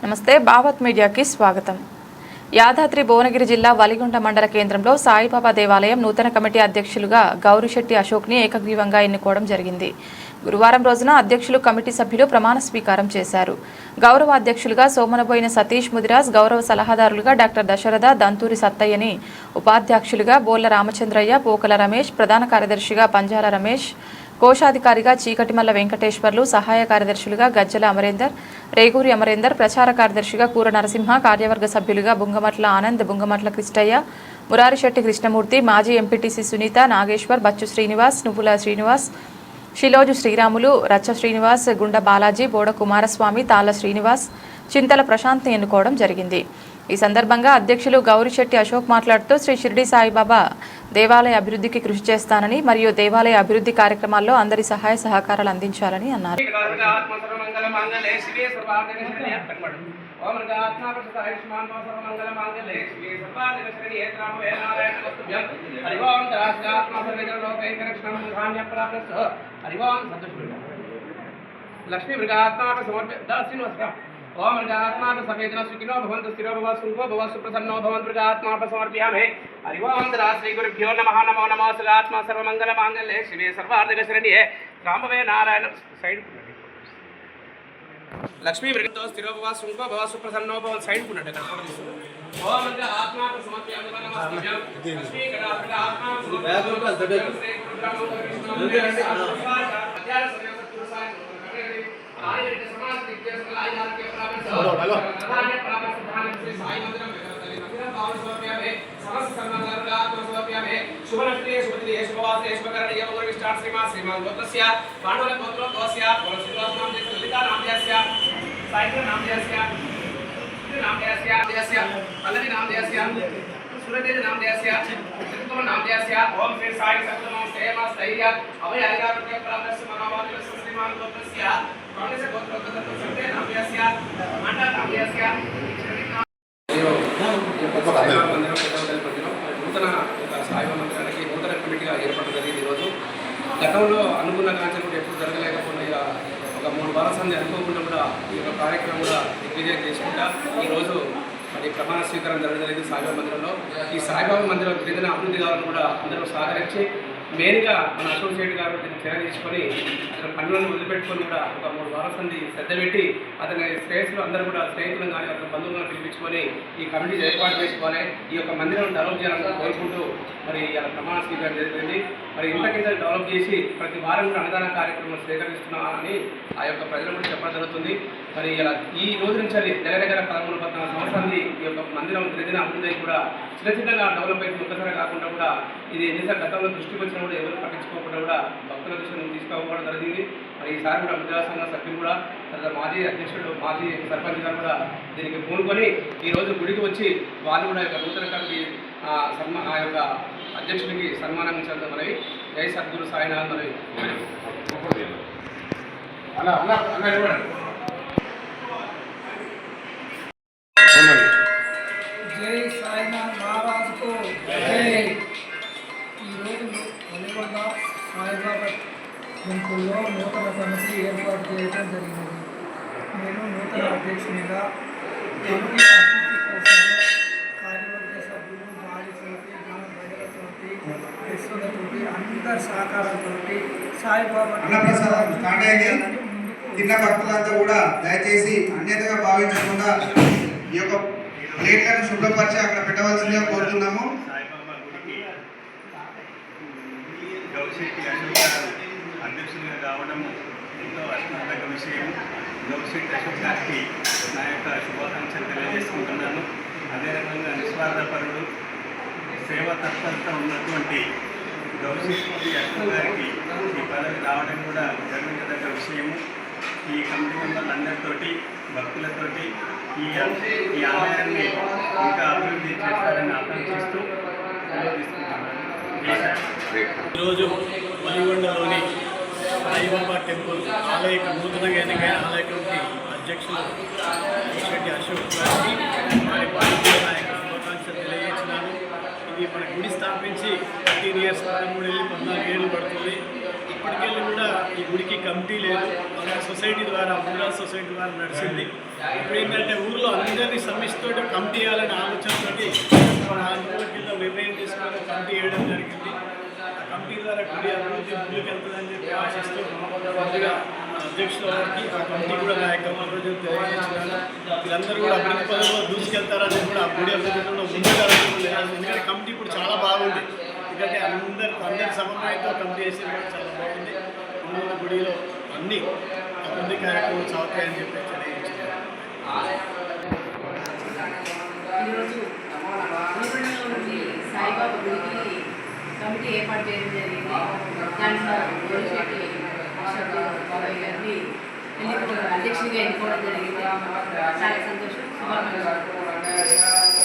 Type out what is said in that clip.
నమస్తే భావత్ మీడియాకి స్వాగతం. యాదాద్రి భువనగిరి జిల్లా వలిగొండ మండల కేంద్రంలో సాయిబాబా దేవాలయం నూతన కమిటీ అధ్యక్షులుగా గౌరిశెట్టి అశోక్ని ఏకగ్రీవంగా ఎన్నుకోవడం జరిగింది. గురువారం రోజున అధ్యక్షులు కమిటీ సభ్యులు ప్రమాణ స్వీకారం చేశారు. గౌరవ అధ్యక్షులుగా సోమనబోయిన సతీష్ ముదిరాజ్, గౌరవ సలహాదారులుగా డాక్టర్ దశరథ, దంతూరి సత్తయ్యని, ఉపాధ్యక్షులుగా బోళ్ల రామచంద్రయ్య, పోకల రమేష్, ప్రధాన కార్యదర్శిగా పంజాల రమేష్, కోశాధికారిగా చీకటిమల్ల వెంకటేశ్వర్లు, సహాయ కార్యదర్శులుగా గజ్జల అమరేందర్, రేగూరి అమరేందర్, ప్రచార కార్యదర్శిగా కూర నరసింహ, కార్యవర్గ సభ్యులుగా బుంగమట్ల ఆనంద్, బుంగమట్ల కృష్ణయ్య, మురారిశెట్టి కృష్ణమూర్తి, మాజీ ఎంపీటీసీ సునీత, నాగేశ్వర్, బచ్చు శ్రీనివాస్, నువ్వుల శ్రీనివాస్, శిలోజు శ్రీరాములు, రచ్చ శ్రీనివాస్, గుండ బాలాజీ, బోడ కుమారస్వామి, తాళ్ల శ్రీనివాస్, చింతల ప్రశాంత్ని ఎన్నుకోవడం జరిగింది. ఈ సందర్భంగా అధ్యక్షులు గౌరిశెట్టి అశోక్ మాట్లాడుతూ శ్రీ షిరిడి సాయిబాబా దేవాలయ అభివృద్ధికి కృషి చేస్తానని మరియు దేవాలయ అభివృద్ధి కార్యక్రమాల్లో అందరి సహాయ సహకారాలు అందించాలని అన్నారు. ओम मृगात्मा सवेदना सुखिनो भवन्तु स्थिरो भव सुखो भव सुप्रसन्नो भवन्तु मृगात्मा समर्पयामि। हरि ओम श्री गुरुभ्यो नमः। नमो नमः। श्रीआत्मा सर्वमंगल मांगल्ये शिवे सर्वार्थ शरण्ये रामवे नारायण साइड लक्ष्मी मृगतो स्थिरो भव सुखो भव सुप्रसन्नो भव साइड कुनटे ओम मृगात्मा समर्पयामि। नमः लक्ष्मी गणात्मा आत्मा నూతన సాయిబాబా మందిరానికి నూతన కమిటీగా ఏర్పాటు జరిగింది. ఈరోజు గతంలో అనుకున్న కాంచెలు కూడా ఎప్పుడు జరగలేకపోయినా ఇక ఒక 3 వారాల సంది అనుకోకుండా కూడా ఈ యొక్క కార్యక్రమం కూడా దిగ్విజయం చేసుకుంటా ఈరోజు మరి ప్రమాణ స్వీకారం జరగలేదు సాయిబాబా మందిరంలో. ఈ సాయిబాబా మందిరం గిరిజన అభివృద్ధి కావాలని కూడా అందరూ సహకరించి మెయిన్గా మన అసోసియేట్ గారు దీన్ని చర్య తీసుకొని అతని పనులను వదిలిపెట్టుకొని కూడా ఒక 3 వారాల సంది శ్రద్ధ పెట్టి అతని స్నేహితులు అందరూ కూడా స్నేహితులను కానీ అతని బంధువులను పిలిపించుకొని ఈ కమిటీ ఏర్పాటు చేసుకోవాలి, ఈ యొక్క మందిరం డెవలప్ చేయాలని కోరుకుంటూ మరి ఇలా ప్రమాణ స్వీకారం జరిగింది. మరి ఇంతకింత డెవలప్ చేసి ప్రతి వారం కూడా అన్నదాన కార్యక్రమం స్వీకరిస్తున్నామని ఆ యొక్క ప్రజలు కూడా చెప్పడం జరుగుతుంది. మరి ఇలా ఈ రోజు నుంచి దగ్గర 13-14 సంవత్సరాలు ఈ యొక్క మందిరం గిరిజన అభివృద్ధి కూడా చిన్నగా డెవలప్ అయితే ఒక్కసారి కాకుండా కూడా ఇది ఎన్నిసార్లు గతంలో దృష్టికి వచ్చినా కూడా ఎవరు పట్టించుకోకుండా కూడా భక్తుల దృష్టిని తీసుకోవడం జరిగింది. మరి ఈసారి కూడా ప్రజా సంఘ సభ్యులు కూడా తర్వాత మాజీ అధ్యక్షుడు మాజీ సర్పంచ్ గారు కూడా దీనికి పూనుకొని ఈరోజు గుడికి వచ్చి వాళ్ళు కూడా యొక్క నూతన కమిటీ ఆ యొక్క అధ్యక్షుడికి సన్మానం ఇచ్చారు. మనవి జై సద్గురు సాయినాథ్. మనవి జై సాయినాథ్ మహారాజుకు జై. ఈరోజు వలిగొండ సాయిబాబా టెంపుల్లో నూతన కమిటీ ఏర్పాటు చేయడం జరిగినది. నేను నూతన అధ్యక్షునిగా కమిటీ అభివృద్ధి కోసం కార్యవర్గ సభ్యులు బాలితోటి గ్రామ ప్రజలతోటి యశ్వతతోటి అందరి సహకారంతో సాయిబాబా చిన్న భక్తులంతా కూడా దయచేసి అన్యతగా భావించకుండా ఈ యొక్క ప్లేట్లను శుభ్రపరిచి అక్కడ పెట్టవలసిందిగా కోరుతున్నాము. గౌరిశెట్టి అశోక్ గారు అధ్యక్షులుగా కావడము ఎంతో అభినందక విషయం. గౌరిశెట్టి అశోక్ గారికి నా యొక్క శుభాకాంక్షలు తెలియజేసుకుంటున్నాను. అదే రకంగా నిస్వార్థపరుడు సేవా తత్పరత ఉన్నటువంటి గౌరిశెట్టి అశోక్ గారికి ఈ పదవి రావడం కూడా గర్వించదగ్గ విషయము. ఈ కమిటీ మెంబర్లందరితోటి భక్తులతోటి ఈ ఆలయాన్ని ఇంకా అభివృద్ధి చేస్తారని ఆకాంక్షిస్తూ ఈరోజు వలిగొండలోని సాయిబాబా టెంపుల్ ఆలయ నూతనంగా ఎన్నికైన ఆలయ కమిటీ అధ్యక్షులు గౌరిశెట్టి అశోక్ గారికి వారి పార్టీలో నా యొక్క శుభాకాంక్షలు తెలియజేస్తున్నాను. ఇది మన గుడి స్థాపించి 13 years 13 ఏళ్ళు 14 ఏళ్ళు పడుతుంది. ఇప్పటికెళ్ళి కూడా ఈ గుడికి కమిటీ లేదు, మన సొసైటీ ద్వారా ఊళ్ళో సొసైటీ ద్వారా నడిచింది. ఇప్పుడు ఏంటంటే ఊళ్ళో అందరినీ సమిష్టితో కమిటీ వేయాలనే ఆలోచనతోటి మన ఆంధ్రప్రదేశ్ జిల్లా నిర్ణయం తీసుకొని కమిటీ వేయడం జరిగింది. ఆ కమిటీ ద్వారా గుడి అభివృద్ధి ముందుకు వెళ్తుందని చెప్పి ఆశిస్తూ ముందుగా అధ్యక్షుల వారికి ఆ కమిటీ కూడా నా యొక్క ప్రజలు తెలియజేస్తున్నాను. వీళ్ళందరూ కూడా అభివృద్ధి పదంలో దూసుకెళ్తారని కూడా ఆ గుడి అభివృద్ధిలో ముందుకు. ఎందుకంటే కమిటీ ఇప్పుడు చాలా బాగుంది. ఎందుకంటే అందరి సమన్వయంతో కమిటీ చేసి చాలా బాగుంది. ముందు గుడిలో అన్ని అభివృద్ధి కార్యక్రమాలు సాగుతాయని చెప్పి తెలియజేస్తున్నాను. ఈరోజు గుడిబండలో నుండి సాయిబాబా గుడికి కమిటీ ఏర్పాటు చేయడం జరిగింది. దాంట్లో గౌరిశెట్టి అశోక్ బాబాయ్ గారిని అధ్యక్షుడిగా ఎన్నుకోవడం జరిగింది. చాలా సంతోషం. శుభాకాంక్షలు.